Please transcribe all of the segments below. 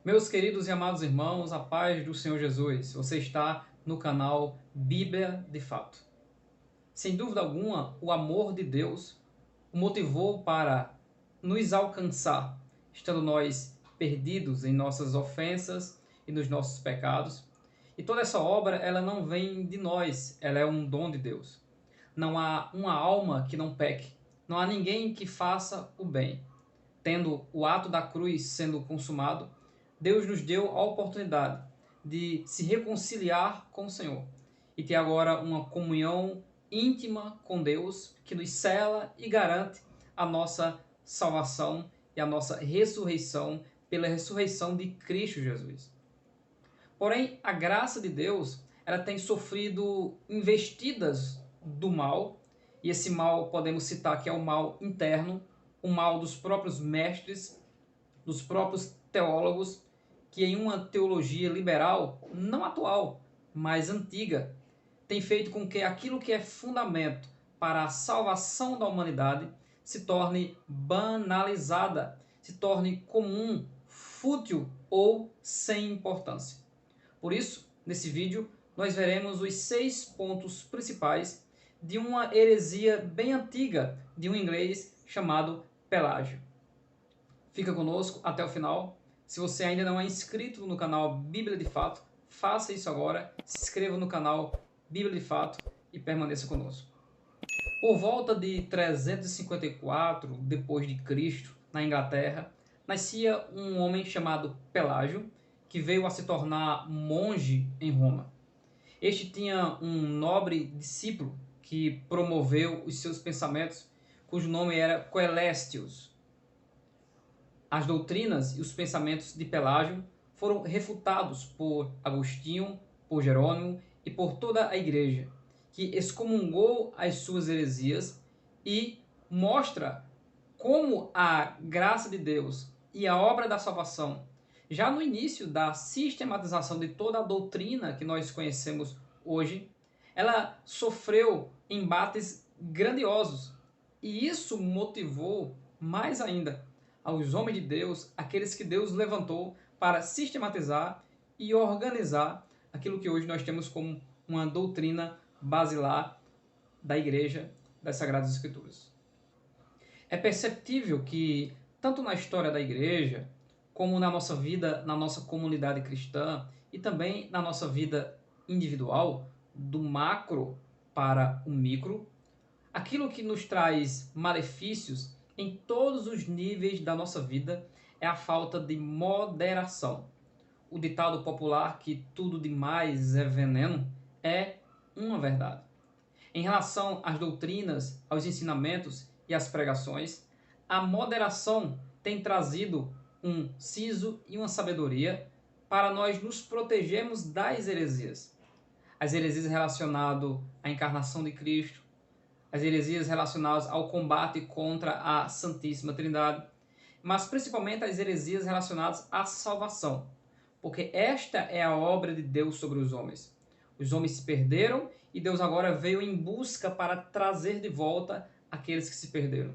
Meus queridos e amados irmãos, a paz do Senhor Jesus. Você está no canal Bíblia de Fato. Sem dúvida alguma, o amor de Deus o motivou para nos alcançar, estando nós perdidos em nossas ofensas e nos nossos pecados. E toda essa obra, ela não vem de nós, ela é um dom de Deus. Não há uma alma que não peque, não há ninguém que faça o bem. Tendo o ato da cruz sendo consumado, Deus nos deu a oportunidade de se reconciliar com o Senhor e ter agora uma comunhão íntima com Deus que nos cela e garante a nossa salvação e a nossa ressurreição pela ressurreição de Cristo Jesus. Porém, a graça de Deus, ela tem sofrido investidas do mal, e esse mal podemos citar que é o mal interno, o mal dos próprios mestres, dos próprios teólogos, que em uma teologia liberal, não atual, mas antiga, tem feito com que aquilo que é fundamento para a salvação da humanidade se torne banalizada, se torne comum, fútil ou sem importância. Por isso, nesse vídeo, nós veremos os 6 pontos principais de uma heresia bem antiga de um inglês chamado Pelágio. Fica conosco até o final. Se você ainda não é inscrito no canal Bíblia de Fato, faça isso agora, se inscreva no canal Bíblia de Fato e permaneça conosco. Por volta de 354 depois de Cristo, na Inglaterra, nascia um homem chamado Pelágio, que veio a se tornar monge em Roma. Este tinha um nobre discípulo que promoveu os seus pensamentos, cujo nome era Coelestius. As doutrinas e os pensamentos de Pelágio foram refutados por Agostinho, por Jerônimo e por toda a igreja, que excomungou as suas heresias e mostra como a graça de Deus e a obra da salvação, já no início da sistematização de toda a doutrina que nós conhecemos hoje, ela sofreu embates grandiosos. E isso motivou mais ainda aos homens de Deus, aqueles que Deus levantou para sistematizar e organizar aquilo que hoje nós temos como uma doutrina basilar da Igreja das Sagradas Escrituras. É perceptível que, tanto na história da Igreja, como na nossa vida, na nossa comunidade cristã e também na nossa vida individual, do macro para o micro, aquilo que nos traz malefícios em todos os níveis da nossa vida é a falta de moderação. O ditado popular que tudo demais é veneno é uma verdade. Em relação às doutrinas, aos ensinamentos e às pregações, a moderação tem trazido um siso e uma sabedoria para nós nos protegermos das heresias. As heresias relacionadas à encarnação de Cristo, as heresias relacionadas ao combate contra a Santíssima Trindade, mas principalmente as heresias relacionadas à salvação, porque esta é a obra de Deus sobre os homens. Os homens se perderam e Deus agora veio em busca para trazer de volta aqueles que se perderam.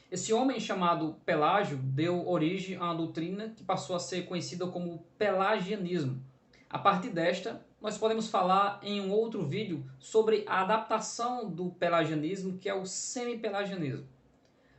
Esse homem chamado Pelágio deu origem a uma doutrina que passou a ser conhecida como pelagianismo. A partir desta, nós podemos falar em um outro vídeo sobre a adaptação do pelagianismo, que é o semi-pelagianismo.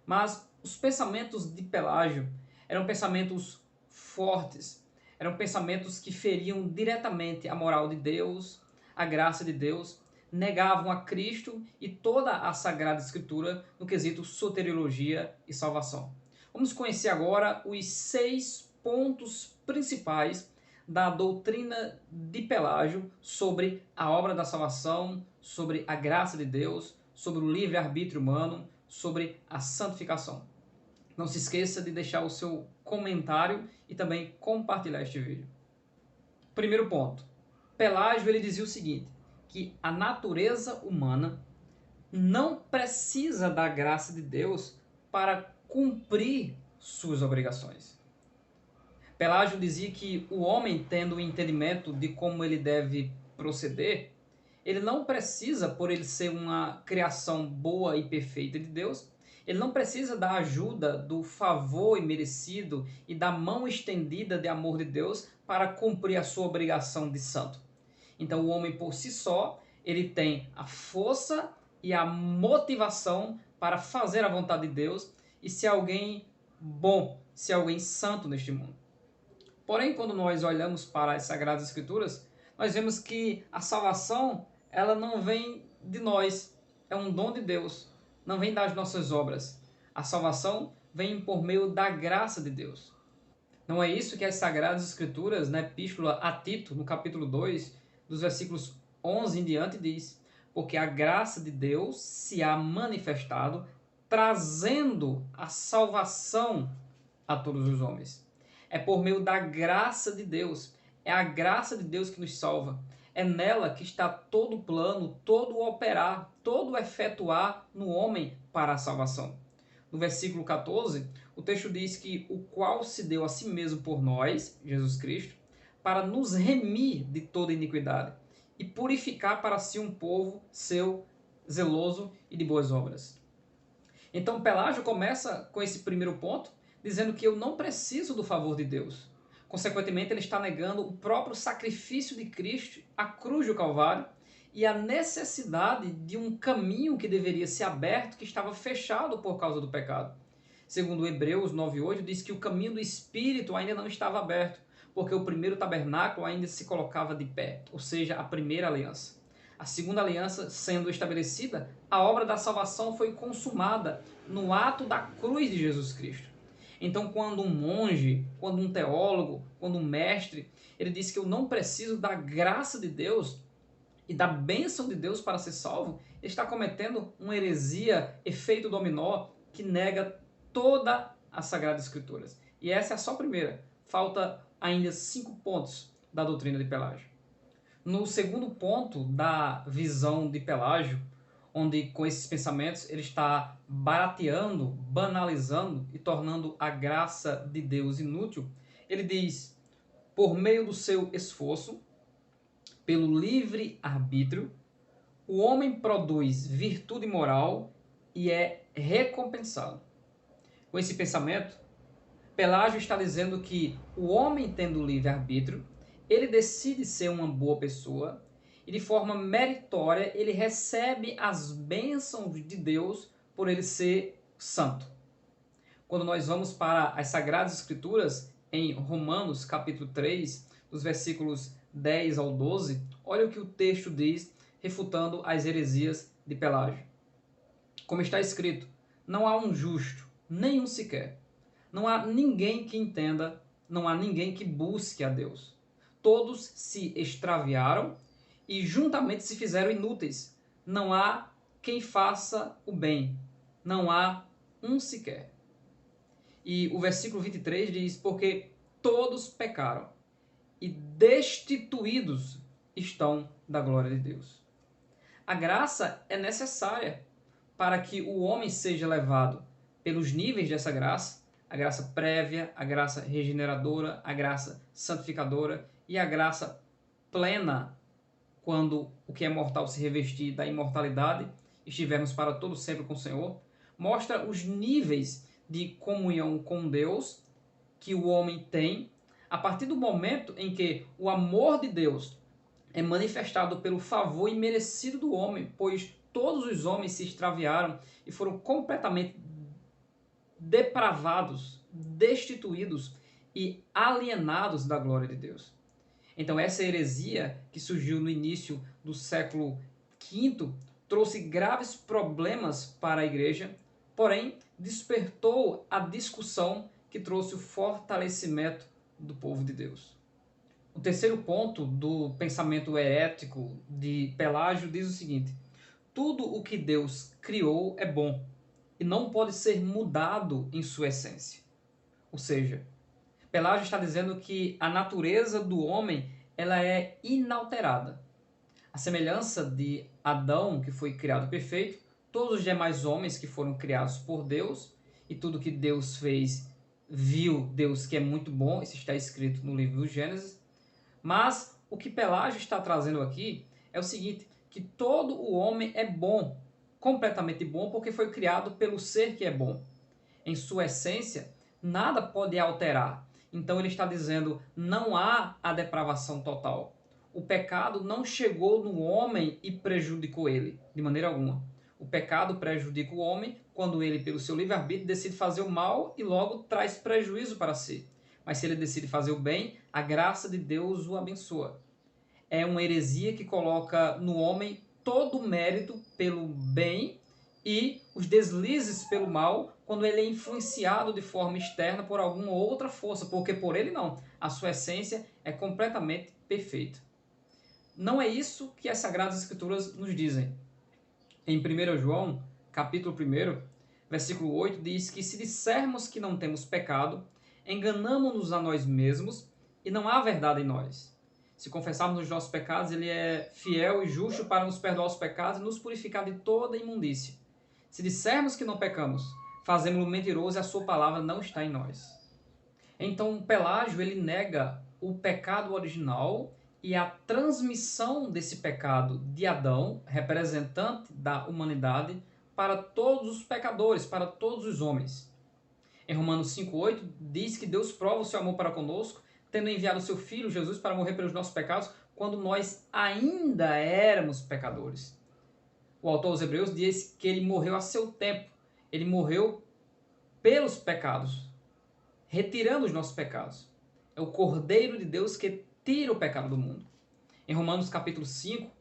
Mas os pensamentos de Pelágio eram pensamentos fortes, eram pensamentos que feriam diretamente a moral de Deus, a graça de Deus, negavam a Cristo e toda a Sagrada Escritura no quesito soteriologia e salvação. Vamos conhecer agora os 6 pontos principais da doutrina de Pelágio sobre a obra da salvação, sobre a graça de Deus, sobre o livre-arbítrio humano, sobre a santificação. Não se esqueça de deixar o seu comentário e também compartilhar este vídeo. Primeiro ponto. Pelágio ele dizia o seguinte, que a natureza humana não precisa da graça de Deus para cumprir suas obrigações. Pelágio dizia que o homem, tendo o entendimento de como ele deve proceder, ele não precisa, por ele ser uma criação boa e perfeita de Deus, Ele não precisa da ajuda, do favor imerecido e da mão estendida de amor de Deus para cumprir a sua obrigação de santo. Então o homem por si só, ele tem a força e a motivação para fazer a vontade de Deus e ser alguém bom, ser alguém santo neste mundo. Porém, quando nós olhamos para as Sagradas Escrituras, nós vemos que a salvação, ela não vem de nós, é um dom de Deus, não vem das nossas obras. A salvação vem por meio da graça de Deus. Não é isso que as Sagradas Escrituras, na Epístola a Tito, no capítulo 2, dos versículos 11 em diante, diz: porque a graça de Deus se há manifestado, trazendo a salvação a todos os homens. É por meio da graça de Deus. É a graça de Deus que nos salva. É nela que está todo o plano, todo o operar, todo o efetuar no homem para a salvação. No versículo 14, o texto diz que o qual se deu a si mesmo por nós, Jesus Cristo, para nos remir de toda iniquidade e purificar para si um povo seu, zeloso e de boas obras. Então Pelágio começa com esse primeiro ponto, dizendo que eu não preciso do favor de Deus. Consequentemente, ele está negando o próprio sacrifício de Cristo, a cruz do Calvário, e a necessidade de um caminho que deveria ser aberto, que estava fechado por causa do pecado. Segundo Hebreus 9:8, diz que o caminho do Espírito ainda não estava aberto, porque o primeiro tabernáculo ainda se colocava de pé, ou seja, a primeira aliança. A segunda aliança sendo estabelecida, a obra da salvação foi consumada no ato da cruz de Jesus Cristo. Então, quando um monge, quando um teólogo, quando um mestre, ele diz que eu não preciso da graça de Deus e da bênção de Deus para ser salvo, ele está cometendo uma heresia, efeito dominó, que nega toda as Sagradas Escrituras. E essa é só a primeira. Falta ainda 5 pontos da doutrina de Pelágio. No segundo ponto da visão de Pelágio, onde com esses pensamentos ele está barateando, banalizando e tornando a graça de Deus inútil, ele diz: por meio do seu esforço, pelo livre arbítrio, o homem produz virtude moral e é recompensado. Com esse pensamento, Pelágio está dizendo que o homem, tendo livre arbítrio, ele decide ser uma boa pessoa e de forma meritória ele recebe as bênçãos de Deus por ele ser santo. Quando nós vamos para as Sagradas Escrituras, em Romanos capítulo 3, dos versículos 10 ao 12, olha o que o texto diz, refutando as heresias de Pelágio. Como está escrito, não há um justo, nenhum sequer. Não há ninguém que entenda, não há ninguém que busque a Deus. Todos se extraviaram e juntamente se fizeram inúteis. Não há quem faça o bem. Não há um sequer. E o versículo 23 diz: porque todos pecaram e destituídos estão da glória de Deus. A graça é necessária para que o homem seja levado pelos níveis dessa graça, a graça prévia, a graça regeneradora, a graça santificadora e a graça plena, quando o que é mortal se revestir da imortalidade, estivermos para todo sempre com o Senhor, mostra os níveis de comunhão com Deus que o homem tem a partir do momento em que o amor de Deus é manifestado pelo favor imerecido do homem, pois todos os homens se extraviaram e foram completamente depravados, destituídos e alienados da glória de Deus. Então essa heresia que surgiu no início do século V trouxe graves problemas para a igreja, porém despertou a discussão que trouxe o fortalecimento do povo de Deus. O terceiro ponto do pensamento herético de Pelágio diz o seguinte: tudo o que Deus criou é bom e não pode ser mudado em sua essência. Ou seja, Pelágio está dizendo que a natureza do homem ela é inalterada. A semelhança de Adão, que foi criado perfeito, todos os demais homens que foram criados por Deus, e tudo que Deus fez, viu Deus que é muito bom, isso está escrito no livro do Gênesis. Mas o que Pelágio está trazendo aqui é o seguinte, que todo o homem é bom, completamente bom porque foi criado pelo ser que é bom. Em sua essência, nada pode alterar. Então ele está dizendo, não há a depravação total. O pecado não chegou no homem e prejudicou ele, de maneira alguma. O pecado prejudica o homem quando ele, pelo seu livre-arbítrio, decide fazer o mal e logo traz prejuízo para si. Mas se ele decide fazer o bem, a graça de Deus o abençoa. É uma heresia que coloca no homem todo o mérito pelo bem e os deslizes pelo mal quando ele é influenciado de forma externa por alguma outra força, porque por ele não. A sua essência é completamente perfeita. Não é isso que as Sagradas Escrituras nos dizem. Em 1 João, capítulo 1, versículo 8, diz que se dissermos que não temos pecado, enganamo-nos a nós mesmos e não há verdade em nós. Se confessarmos os nossos pecados, ele é fiel e justo para nos perdoar os pecados e nos purificar de toda imundícia. Se dissermos que não pecamos, fazemos-lo mentiroso e a sua palavra não está em nós. Então, Pelágio, ele nega o pecado original e a transmissão desse pecado de Adão, representante da humanidade, para todos os pecadores, para todos os homens. Em Romanos 5,8 diz que Deus prova o seu amor para conosco, tendo enviado o seu Filho Jesus para morrer pelos nossos pecados, quando nós ainda éramos pecadores. O autor aos Hebreus diz que ele morreu a seu tempo, ele morreu pelos pecados, retirando os nossos pecados. É o Cordeiro de Deus que tira o pecado do mundo. Em Romanos capítulo 5,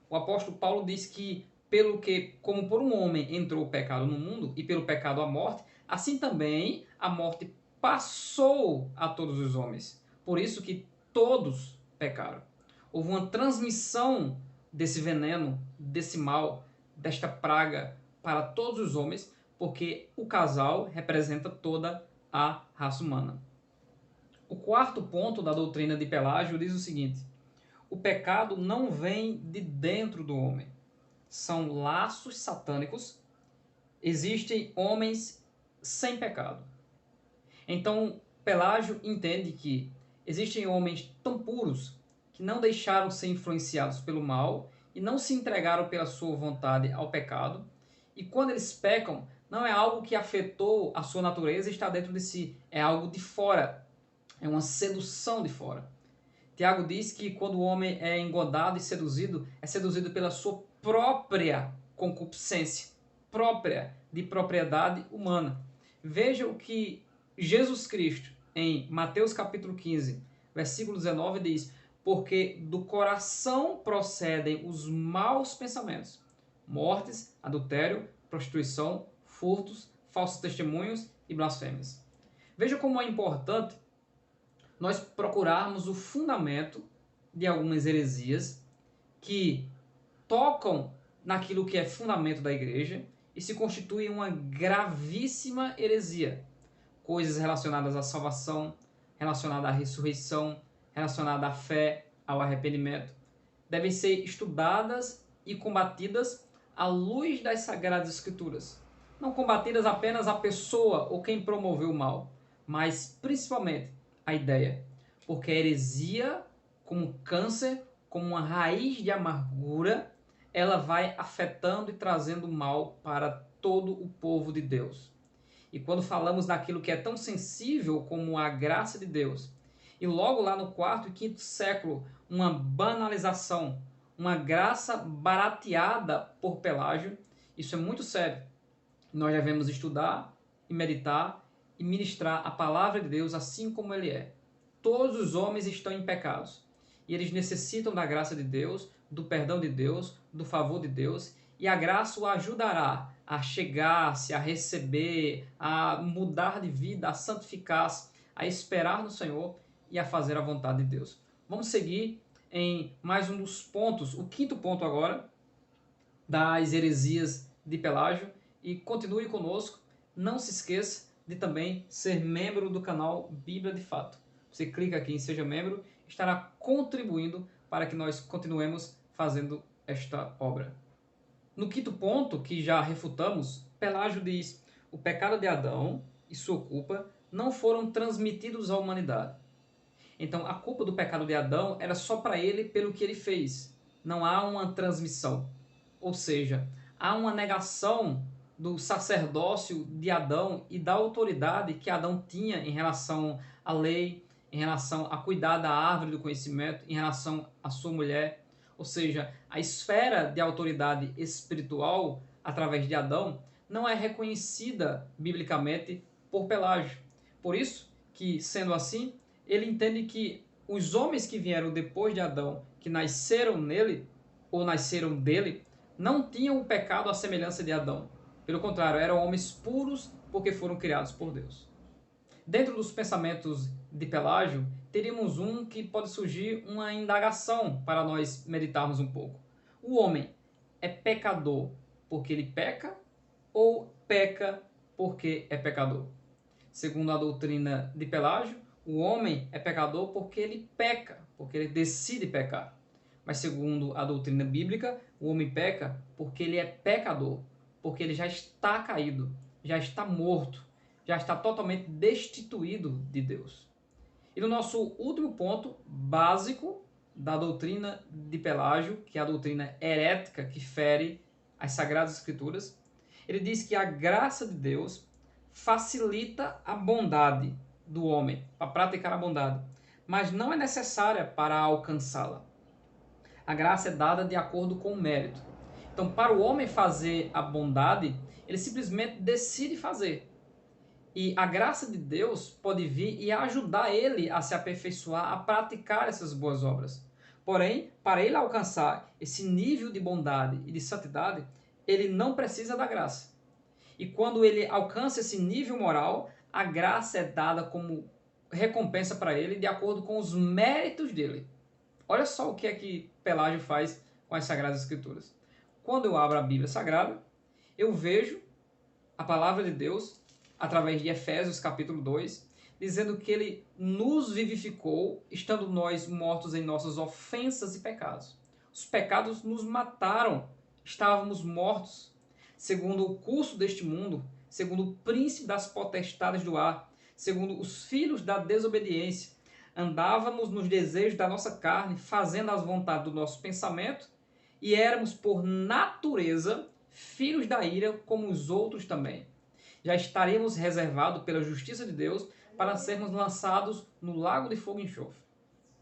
o apóstolo Paulo diz que, pelo que, como por um homem entrou o pecado no mundo, e pelo pecado a morte, assim também a morte passou a todos os homens. Por isso que todos pecaram. Houve uma transmissão desse veneno, desse mal, desta praga para todos os homens, porque o casal representa toda a raça humana. O quarto ponto da doutrina de Pelágio diz o seguinte: o pecado não vem de dentro do homem. São laços satânicos. Existem homens sem pecado. Então, Pelágio entende que existem homens tão puros que não deixaram ser influenciados pelo mal e não se entregaram pela sua vontade ao pecado. E quando eles pecam, não é algo que afetou a sua natureza e está dentro de si. É algo de fora. É uma sedução de fora. Tiago diz que quando o homem é engodado e seduzido, é seduzido pela sua própria concupiscência, própria de propriedade humana. Veja o que Jesus Cristo, em Mateus capítulo 15, versículo 19, diz: porque do coração procedem os maus pensamentos, mortes, adultério, prostituição, furtos, falsos testemunhos e blasfêmias. Veja como é importante nós procurarmos o fundamento de algumas heresias que tocam naquilo que é fundamento da igreja e se constituem uma gravíssima heresia. Coisas relacionadas à salvação, relacionadas à ressurreição, relacionadas à fé, ao arrependimento, devem ser estudadas e combatidas à luz das Sagradas Escrituras. Não combatidas apenas a pessoa ou quem promoveu o mal, mas principalmente a ideia. Porque a heresia, como câncer, como uma raiz de amargura, ela vai afetando e trazendo mal para todo o povo de Deus. E quando falamos daquilo que é tão sensível como a graça de Deus, e logo lá no 4º e 5º século, uma banalização, uma graça barateada por Pelágio, isso é muito sério. Nós devemos estudar e meditar e ministrar a palavra de Deus assim como ele é. Todos os homens estão em pecados e eles necessitam da graça de Deus, do perdão de Deus, do favor de Deus, e a graça o ajudará a chegar-se, a receber, a mudar de vida, a santificar-se, a esperar no Senhor e a fazer a vontade de Deus. Vamos seguir em mais um dos pontos, o 5º ponto agora, das heresias de Pelágio, e continue conosco. Não se esqueça de também ser membro do canal Bíblia de Fato. Você clica aqui em Seja Membro, estará contribuindo para que nós continuemos fazendo esta obra. No 5º ponto, que já refutamos, Pelágio diz: o pecado de Adão e sua culpa não foram transmitidos à humanidade. Então, a culpa do pecado de Adão era só para ele pelo que ele fez. Não há uma transmissão. Ou seja, há uma negação do sacerdócio de Adão e da autoridade que Adão tinha em relação à lei, em relação a cuidar da árvore do conhecimento, em relação à sua mulher. Ou seja, a esfera de autoridade espiritual através de Adão não é reconhecida biblicamente por Pelágio. Por isso que, sendo assim, ele entende que os homens que vieram depois de Adão, que nasceram nele ou nasceram dele, não tinham o pecado à semelhança de Adão. Pelo contrário, eram homens puros porque foram criados por Deus. Dentro dos pensamentos de Pelágio, teríamos um que pode surgir uma indagação para nós meditarmos um pouco. O homem é pecador porque ele peca ou peca porque é pecador? Segundo a doutrina de Pelágio, o homem é pecador porque ele peca, porque ele decide pecar. Mas segundo a doutrina bíblica, o homem peca porque ele é pecador, porque ele já está caído, já está morto, já está totalmente destituído de Deus. E no nosso último ponto básico da doutrina de Pelágio, que é a doutrina herética que fere as Sagradas Escrituras, ele diz que a graça de Deus facilita a bondade do homem, para praticar a bondade, mas não é necessária para alcançá-la. A graça é dada de acordo com o mérito. Então, para o homem fazer a bondade, ele simplesmente decide fazer. E a graça de Deus pode vir e ajudar ele a se aperfeiçoar, a praticar essas boas obras. Porém, para ele alcançar esse nível de bondade e de santidade, ele não precisa da graça. E quando ele alcança esse nível moral, a graça é dada como recompensa para ele de acordo com os méritos dele. Olha só o que é que Pelágio faz com as Sagradas Escrituras. Quando eu abro a Bíblia Sagrada, eu vejo a palavra de Deus, através de Efésios capítulo 2, dizendo que ele nos vivificou, estando nós mortos em nossas ofensas e pecados. Os pecados nos mataram, estávamos mortos, segundo o curso deste mundo, segundo o príncipe das potestades do ar, segundo os filhos da desobediência. Andávamos nos desejos da nossa carne, fazendo as vontades do nosso pensamento, e éramos, por natureza, filhos da ira, como os outros também. Já estaremos reservados pela justiça de Deus para sermos lançados no lago de fogo e enxofre.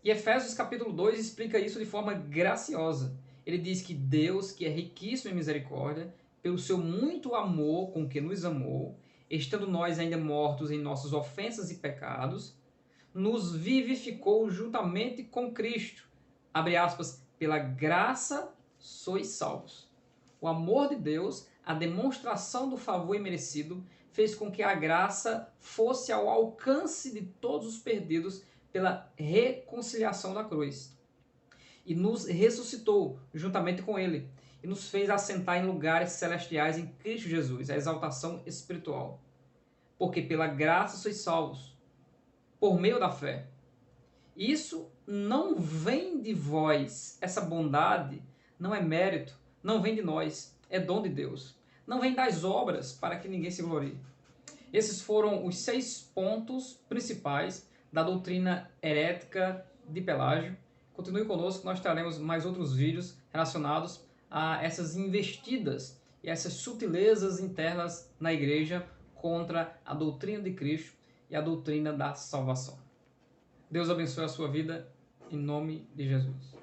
E Efésios capítulo 2 explica isso de forma graciosa. Ele diz que Deus, que é riquíssimo em misericórdia, pelo seu muito amor com que nos amou, estando nós ainda mortos em nossas ofensas e pecados, nos vivificou juntamente com Cristo. Abre aspas, pela graça sois salvos. O amor de Deus, a demonstração do favor imerecido, fez com que a graça fosse ao alcance de todos os perdidos pela reconciliação da cruz. E nos ressuscitou juntamente com ele, e nos fez assentar em lugares celestiais em Cristo Jesus, a exaltação espiritual. Porque pela graça sois salvos, por meio da fé. Isso não vem de vós, essa bondade não é mérito, não vem de nós, é dom de Deus. Não vem das obras para que ninguém se glorie. Esses foram os 6 pontos principais da doutrina herética de Pelágio. Continue conosco, nós traremos mais outros vídeos relacionados a essas investidas e essas sutilezas internas na igreja contra a doutrina de Cristo e a doutrina da salvação. Deus abençoe a sua vida, em nome de Jesus.